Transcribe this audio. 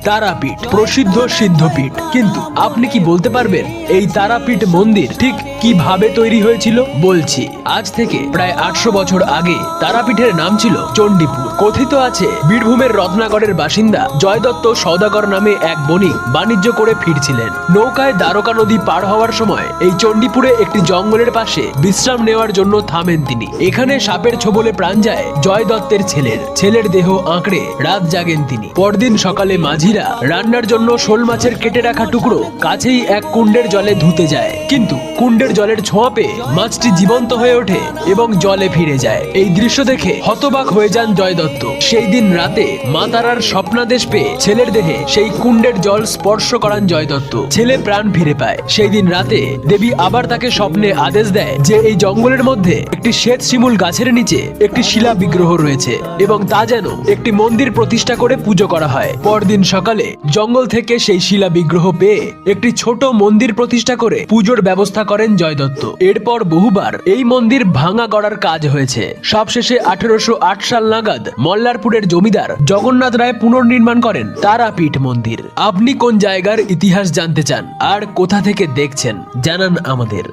তারাপীঠ প্রসিদ্ধ সিদ্ধপীঠ। কিন্তু আপনি কি বলতে পারবেন এই তারাপীঠ মন্দির ঠিক কিভাবে তৈরি হয়েছিল? বলছি, আজ থেকে প্রায় 800 বছর আগে তারাপীঠের নাম ছিল চণ্ডীপুর। কথিত আছে বীরভূমের রত্নাগড়ের বাসিন্দা জয় দত্ত সওদাগর নামে এক বণিক বাণিজ্য করে ফিরছিলেন। নৌকায় দ্বারকা নদী পার হওয়ার সময় এই চণ্ডীপুরে একটি জঙ্গলের পাশে বিশ্রাম নেওয়ার জন্য থামেন তিনি। এখানে সাপের ছোবলে প্রাণ যায় জয় দত্তের ছেলের দেহ আঁকড়ে রাত জাগেন তিনি। পরদিন সকালে মাঝিরা রান্নার জন্য শোল মাছের কেটে রাখা টুকরো কাছেই এক কুণ্ডের জলে ধুতে যায়, কিন্তু কুণ্ডের জলের ছোঁয়া পেয়ে মাছটি জীবন্ত হয়ে ওঠে এবং জলে ফিরে যায়। এই দৃশ্য দেখে হতবাক হয়ে যান জয় দত্ত। সেই দিন রাতে মা তারার স্বপ্নাদেশ পেয়ে ছেলের দেহে সেই কুণ্ডের জল স্পর্শ করান জয় দত্ত। ছেলে প্রাণ ফিরে পায়। সেই দিন রাতে দেবী আবার তাকে স্বপ্নে আদেশ দেয় যে এই জঙ্গলের মধ্যে একটি শ্বেত শিমুল গাছের নিচে একটি শিলা বিগ্রহ রয়েছে এবং তা যেন একটি মন্দির প্রতিষ্ঠা করে পুজো করা হয়। পরদিন সকালে জঙ্গল থেকে সেই শিলা বিগ্রহ পেয়ে একটি ছোট মন্দির প্রতিষ্ঠা করে পুজোর ব্যবস্থা করেন জয় দত্ত। এরপর বহুবার এই মন্দির ভাঙা গড়ার কাজ হয়েছে। সবশেষে 1808 সাল নাগাদ মল্লারপুরের জমিদার জগন্নাথ রায় পুনর্নির্মাণ করেন তারাপীঠ মন্দির। আপনি কোন জায়গার ইতিহাস জানতে চান আর কোথা থেকে দেখছেন জানান আমাদের।